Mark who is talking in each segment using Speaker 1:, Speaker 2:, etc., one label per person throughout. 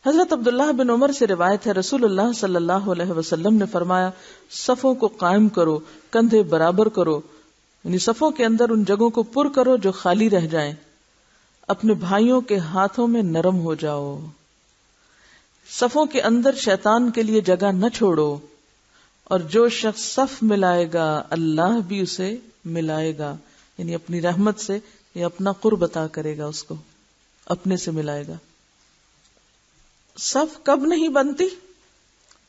Speaker 1: حضرت عبداللہ بن عمر سے روایت ہے، رسول اللہ صلی اللہ علیہ وسلم نے فرمایا، صفوں کو قائم کرو، کندھے برابر کرو، یعنی صفوں کے اندر ان جگہوں کو پر کرو جو خالی رہ جائیں، اپنے بھائیوں کے ہاتھوں میں نرم ہو جاؤ، صفوں کے اندر شیطان کے لیے جگہ نہ چھوڑو، اور جو شخص صف ملائے گا اللہ بھی اسے ملائے گا، یعنی اپنی رحمت سے یا اپنا قرب عطا کرے گا، اس کو اپنے سے ملائے گا۔ صف کب نہیں بنتی؟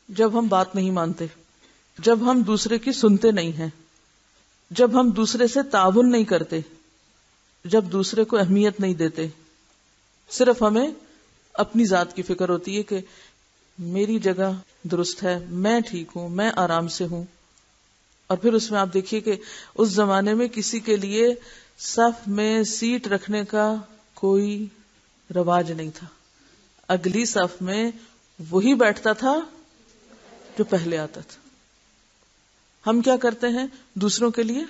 Speaker 1: جب ہم بات نہیں مانتے، جب ہم دوسرے کی سنتے نہیں ہیں، جب ہم دوسرے سے تعاون نہیں کرتے، جب دوسرے کو اہمیت نہیں دیتے، صرف ہمیں اپنی ذات کی فکر ہوتی ہے کہ میری جگہ درست ہے، میں ٹھیک ہوں، میں آرام سے ہوں۔ اور پھر اس میں آپ دیکھیے کہ اس زمانے میں کسی کے لیے صف میں سیٹ رکھنے کا کوئی رواج نہیں تھا، اگلی صف میں وہی بیٹھتا تھا جو پہلے آتا تھا۔ ہم کیا کرتے ہیں؟ دوسروں کے لیے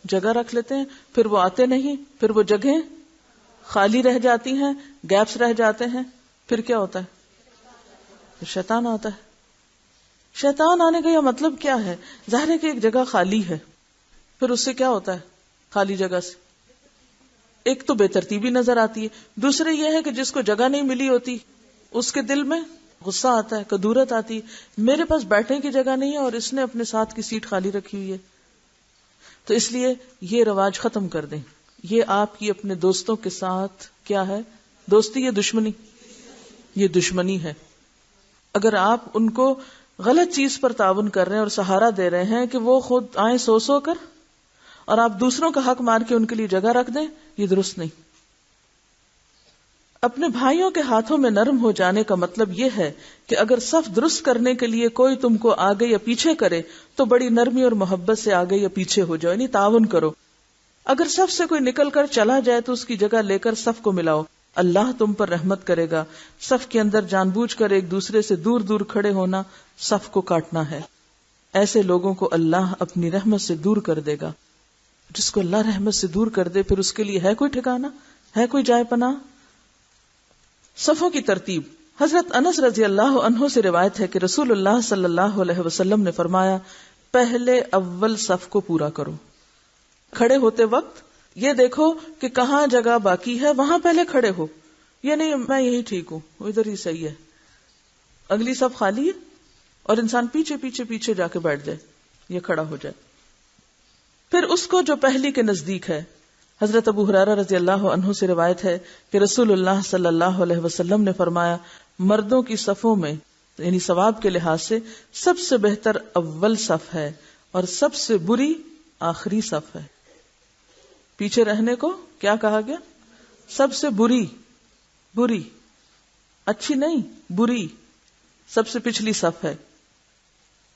Speaker 1: جگہ رکھ لیتے ہیں، پھر وہ آتے نہیں، پھر وہ جگہیں خالی رہ جاتی ہیں، گیپس رہ جاتے ہیں، پھر کیا ہوتا ہے؟ پھر شیطان آتا ہے۔ شیطان آنے کا یہ مطلب کیا ہے؟ ظاہر ہے کہ ایک جگہ خالی ہے، پھر اس سے کیا ہوتا ہے؟ خالی جگہ سے ایک تو بے ترتیبی نظر آتی ہے، دوسرے یہ ہے کہ جس کو جگہ نہیں ملی ہوتی اس کے دل میں غصہ آتا ہے، کدورت آتی ہے، میرے پاس بیٹھنے کی جگہ نہیں ہے اور اس نے اپنے ساتھ کی سیٹ خالی رکھی ہوئی ہے۔ تو اس لیے یہ رواج ختم کر دیں۔ یہ آپ کی اپنے دوستوں کے ساتھ کیا ہے؟ دوستی یا دشمنی؟ یہ دشمنی ہے۔ اگر آپ ان کو غلط چیز پر تعاون کر رہے ہیں اور سہارا دے رہے ہیں کہ وہ خود آئیں سو کر، اور آپ دوسروں کا حق مار کے ان کے لیے جگہ رکھ دیں، یہ درست نہیں۔ اپنے بھائیوں کے ہاتھوں میں نرم ہو جانے کا مطلب یہ ہے کہ اگر صف درست کرنے کے لیے کوئی تم کو آگے یا پیچھے کرے تو بڑی نرمی اور محبت سے آگے یا پیچھے ہو جاؤ، یعنی تعاون کرو۔ اگر صف سے کوئی نکل کر چلا جائے تو اس کی جگہ لے کر صف کو ملاؤ، اللہ تم پر رحمت کرے گا۔ صف کے اندر جان بوجھ کر ایک دوسرے سے دور دور کھڑے ہونا صف کو کاٹنا ہے۔ ایسے لوگوں کو اللہ اپنی رحمت سے دور کر دے گا۔ جس کو اللہ رحمت سے دور کر دے پھر اس کے لیے ہے کوئی ٹھکانہ؟ ہے کوئی جائے پناہ؟ صفوں کی ترتیب۔ حضرت انس رضی اللہ عنہ سے روایت ہے کہ رسول اللہ صلی اللہ علیہ وسلم نے فرمایا، پہلے اول صف کو پورا کرو۔ کھڑے ہوتے وقت یہ دیکھو کہ کہاں جگہ باقی ہے، وہاں پہلے کھڑے ہو، یہ نہیں میں یہی ٹھیک ہوں، ادھر ہی صحیح ہے، اگلی صف خالی ہے اور انسان پیچھے پیچھے پیچھے جا کے بیٹھ جائے، یہ کھڑا ہو جائے۔ پھر اس کو جو پہلی کے نزدیک ہے۔ حضرت ابو ہریرہ رضی اللہ عنہ سے روایت ہے کہ رسول اللہ صلی اللہ علیہ وسلم نے فرمایا، مردوں کی صفوں میں یعنی ثواب کے لحاظ سے سب سے بہتر اول صف ہے اور سب سے بری آخری صف ہے۔ پیچھے رہنے کو کیا کہا گیا؟ سب سے بری، اچھی نہیں، بری، سب سے پچھلی صف ہے۔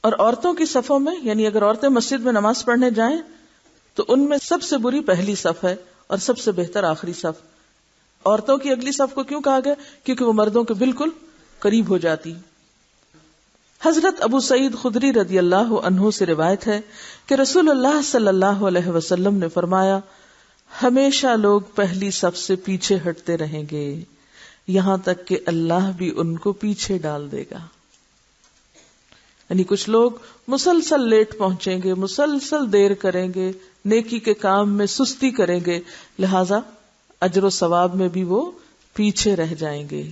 Speaker 1: اور عورتوں کی صفوں میں یعنی اگر عورتیں مسجد میں نماز پڑھنے جائیں تو ان میں سب سے بری پہلی صف ہے اور سب سے بہتر آخری صف۔ عورتوں کی اگلی صف کو کیوں کہا گیا؟ کیونکہ وہ مردوں کے بالکل قریب ہو جاتی۔ حضرت ابو سعید خدری رضی اللہ عنہ سے روایت ہے کہ رسول اللہ صلی اللہ علیہ وسلم نے فرمایا، ہمیشہ لوگ پہلی صف سے پیچھے ہٹتے رہیں گے یہاں تک کہ اللہ بھی ان کو پیچھے ڈال دے گا۔ یعنی کچھ لوگ مسلسل لیٹ پہنچیں گے، مسلسل دیر کریں گے، نیکی کے کام میں سستی کریں گے، لہذا اجر و ثواب میں بھی وہ پیچھے رہ جائیں گے،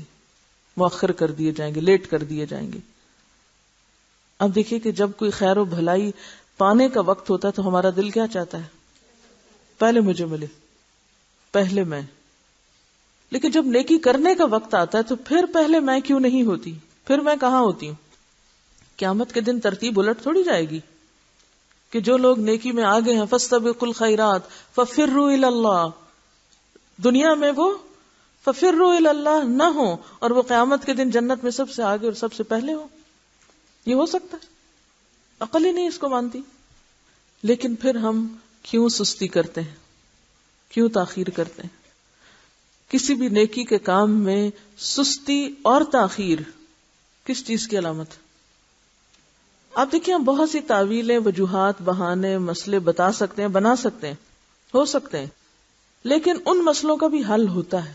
Speaker 1: مؤخر کر دیے جائیں گے، لیٹ کر دیے جائیں گے۔ اب دیکھیے کہ جب کوئی خیر و بھلائی پانے کا وقت ہوتا ہے تو ہمارا دل کیا چاہتا ہے؟ پہلے مجھے ملے، پہلے میں۔ لیکن جب نیکی کرنے کا وقت آتا ہے تو پھر پہلے میں کیوں نہیں ہوتی؟ پھر میں کہاں ہوتی ہوں؟ قیامت کے دن ترتیب الٹ تھوڑی جائے گی کہ جو لوگ نیکی میں آگے ہیں فاستبقوا الخیرات ففروا الی اللہ، دنیا میں وہ ففروا الی اللہ نہ ہو اور وہ قیامت کے دن جنت میں سب سے آگے اور سب سے پہلے ہو۔ یہ ہو سکتا ہے؟ عقل ہی نہیں اس کو مانتی۔ لیکن پھر ہم کیوں سستی کرتے ہیں، کیوں تاخیر کرتے ہیں؟ کسی بھی نیکی کے کام میں سستی اور تاخیر کس چیز کی علامت؟ آپ دیکھیں ہم بہت سی تعویلیں، وجوہات، بہانے، مسئلے بتا سکتے ہیں، بنا سکتے ہیں، ہو سکتے ہیں، لیکن ان مسئلوں کا بھی حل ہوتا ہے۔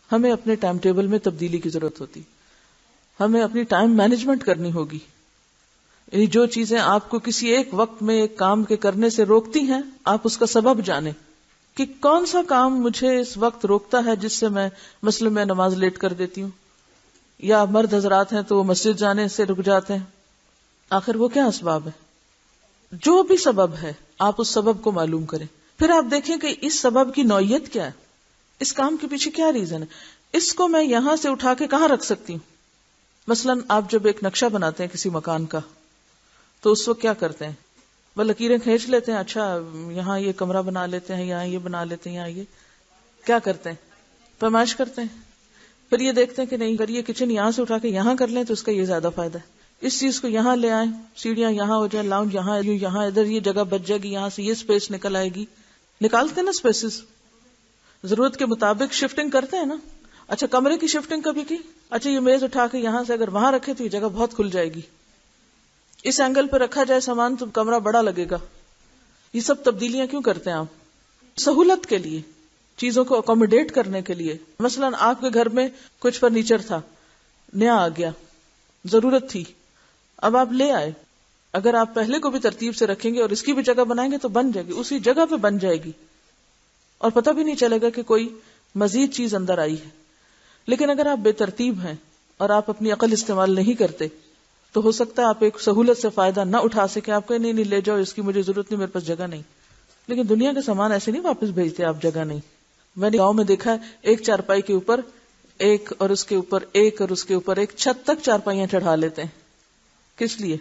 Speaker 1: ہمیں اپنے ٹائم ٹیبل میں تبدیلی کی ضرورت ہوتی، ہمیں اپنی ٹائم مینجمنٹ کرنی ہوگی. یعنی جو چیزیں آپ کو کسی ایک وقت میں ایک کام کے کرنے سے روکتی ہیں، آپ اس کا سبب جانیں کہ کون سا کام مجھے اس وقت روکتا ہے جس سے میں نماز لیٹ کر دیتی ہوں، یا مرد حضرات ہیں تو وہ مسجد جانے سے رک جاتے ہیں. آخر وہ کیا اسباب ہے؟ جو بھی سبب ہے آپ اس سبب کو معلوم کریں. پھر آپ دیکھیں کہ اس سبب کی نوعیت کیا ہے، اس کام کے پیچھے کیا ریزن ہے، اس کو میں یہاں سے اٹھا کے کہاں رکھ سکتی ہوں. مثلا آپ جب ایک نقشہ بناتے ہیں کسی مکان کا تو اس وقت کیا کرتے ہیں؟ وہ لکیریں کھینچ لیتے ہیں، اچھا یہاں یہ کمرہ بنا لیتے ہیں، یہاں یہ بنا لیتے ہیں، یہاں یہ کیا کرتے ہیں؟ پیمائش کرتے ہیں. پھر یہ دیکھتے ہیں کہ نہیں، اگر یہ کچن یہاں سے اٹھا کے یہاں کر لیں تو اس کا یہ زیادہ فائدہ ہے، اس چیز کو یہاں لے آئیں، سیڑھیاں یہاں ہو جائیں، لاؤنج یہاں ادھر یہ جگہ بچ جائے گی، یہاں سے یہ سپیس نکل آئے گی. نکالتے ہیں نا سپیسز، ضرورت کے مطابق شفٹنگ کرتے ہیں نا. اچھا کمرے کی شفٹنگ کبھی کی؟ اچھا یہ میز اٹھا کے یہاں سے اگر وہاں رکھے تو یہ جگہ بہت کھل جائے گی، اس اینگل پہ رکھا جائے سامان تو کمرہ بڑا لگے گا. یہ سب تبدیلیاں کیوں کرتے ہیں آپ؟ سہولت کے لیے، چیزوں کو اکوموڈیٹ کرنے کے لیے. مثلا آپ کے گھر میں کچھ فرنیچر تھا، نیا آ گیا، ضرورت تھی، اب آپ لے آئے. اگر آپ پہلے کو بھی ترتیب سے رکھیں گے اور اس کی بھی جگہ بنائیں گے تو بن جائے گی، اسی جگہ پہ بن جائے گی اور پتہ بھی نہیں چلے گا کہ کوئی مزید چیز اندر آئی ہے. لیکن اگر آپ بے ترتیب ہیں اور آپ اپنی عقل استعمال نہیں کرتے تو ہو سکتا ہے آپ ایک سہولت سے فائدہ نہ اٹھا سکیں. آپ کہیں نہیں لے جاؤ، اس کی مجھے ضرورت نہیں، میرے پاس جگہ نہیں. لیکن دنیا کے سامان ایسے نہیں واپس بھیجتے آپ جگہ نہیں. میں نے گاؤں میں دیکھا ہے ایک چارپائی کے اوپر ایک اور اس کے اوپر ایک اور اس کے اوپر ایک، چھت تک چارپائیاں چڑھا لیتے ہیں. کس لیے؟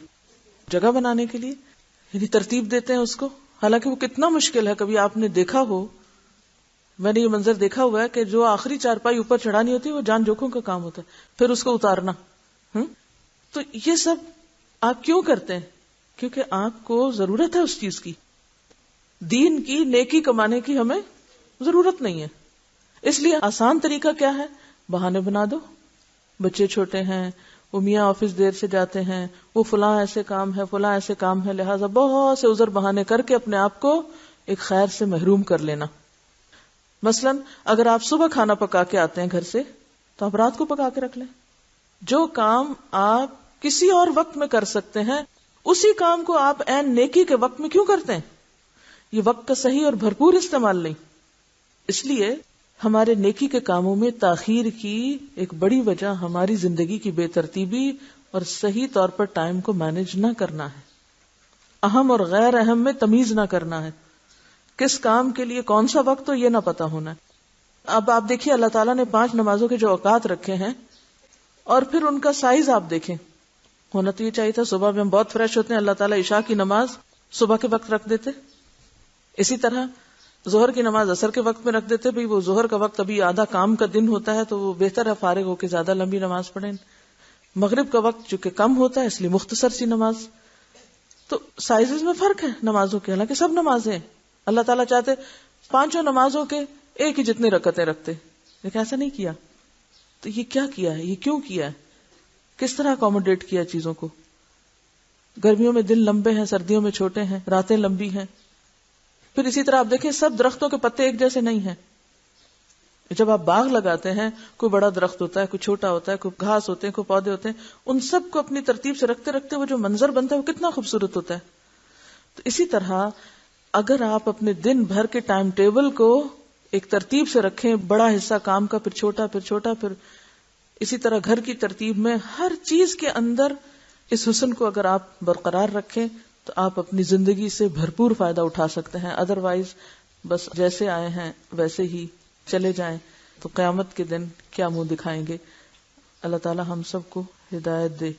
Speaker 1: جگہ بنانے کے لیے. یعنی ترتیب دیتے ہیں اس کو، حالانکہ وہ کتنا مشکل ہے. کبھی آپ نے دیکھا ہو، میں نے یہ منظر دیکھا ہوا ہے کہ جو آخری چارپائی اوپر چڑھانی ہوتی ہے وہ جان جوکھوں کا کام ہوتا ہے، پھر اس کو اتارنا. تو یہ سب آپ کیوں کرتے ہیں؟ کیونکہ آپ کو ضرورت ہے اس چیز کی. دین کی، نیکی کمانے کی ہمیں ضرورت نہیں ہے. اس لیے آسان طریقہ کیا ہے؟ بہانے بنا دو. بچے چھوٹے ہیں، وہ میاں آفس دیر سے جاتے ہیں، وہ فلاں ایسے کام ہے، فلاں ایسے کام ہے، لہٰذا بہت سے عذر بہانے کر کے اپنے آپ کو ایک خیر سے محروم کر لینا. مثلا اگر آپ صبح کھانا پکا کے آتے ہیں گھر سے تو آپ رات کو پکا کے رکھ لیں. جو کام آپ کسی اور وقت میں کر سکتے ہیں اسی کام کو آپ عین نیکی کے وقت میں کیوں کرتے ہیں؟ یہ وقت کا صحیح اور بھرپور استعمال نہیں. اس لیے ہمارے نیکی کے کاموں میں تاخیر کی ایک بڑی وجہ ہماری زندگی کی بے ترتیبی اور صحیح طور پر ٹائم کو مینج نہ کرنا ہے. اہم اور غیر اہم میں تمیز نہ کرنا ہے. کس کام کے لیے کون سا وقت ہو یہ نہ پتا ہونا ہے. اب آپ دیکھیے اللہ تعالیٰ نے 5 نمازوں کے جو اوقات رکھے ہیں اور پھر ان کا سائز آپ دیکھیں. ہونا تو یہ چاہیے تھا صبح میں ہم بہت فریش ہوتے ہیں، اللہ تعالیٰ عشاء کی نماز صبح کے وقت رکھ دیتے. اسی طرح ظہر کی نماز عصر کے وقت میں رکھ دیتے. بھئی وہ ظہر کا وقت ابھی آدھا کام کا دن ہوتا ہے تو وہ بہتر ہے فارغ ہو کے زیادہ لمبی نماز پڑھیں. مغرب کا وقت چونکہ کم ہوتا ہے اس لیے مختصر سی نماز. تو سائزز میں فرق ہے نمازوں کے، حالانکہ سب نمازیں اللہ تعالیٰ چاہتے 5 نمازوں کے ایک ہی جتنے رکعتیں رکھتے، لیکن ایسا نہیں کیا. تو یہ کیا کیا ہے؟ یہ کیوں کیا ہے؟ کس طرح اکوموڈیٹ کیا چیزوں کو؟ گرمیوں میں دن لمبے ہیں، سردیوں میں چھوٹے ہیں، راتیں لمبی ہیں. پھر اسی طرح آپ دیکھیں سب درختوں کے پتے ایک جیسے نہیں ہیں. جب آپ باغ لگاتے ہیں کوئی بڑا درخت ہوتا ہے، کوئی چھوٹا ہوتا ہے، کوئی گھاس ہوتے ہیں، کوئی پودے ہوتے ہیں، ان سب کو اپنی ترتیب سے رکھتے رکھتے وہ جو منظر بنتا ہے وہ کتنا خوبصورت ہوتا ہے. تو اسی طرح اگر آپ اپنے دن بھر کے ٹائم ٹیبل کو ایک ترتیب سے رکھیں، بڑا حصہ کام کا، پھر چھوٹا، پھر چھوٹا، پھر اسی طرح گھر کی ترتیب میں ہر چیز کے اندر اس حسن کو اگر آپ برقرار رکھیں تو آپ اپنی زندگی سے بھرپور فائدہ اٹھا سکتے ہیں. ادروائز بس جیسے آئے ہیں ویسے ہی چلے جائیں تو قیامت کے دن کیا منہ دکھائیں گے. اللہ تعالی ہم سب کو ہدایت دے.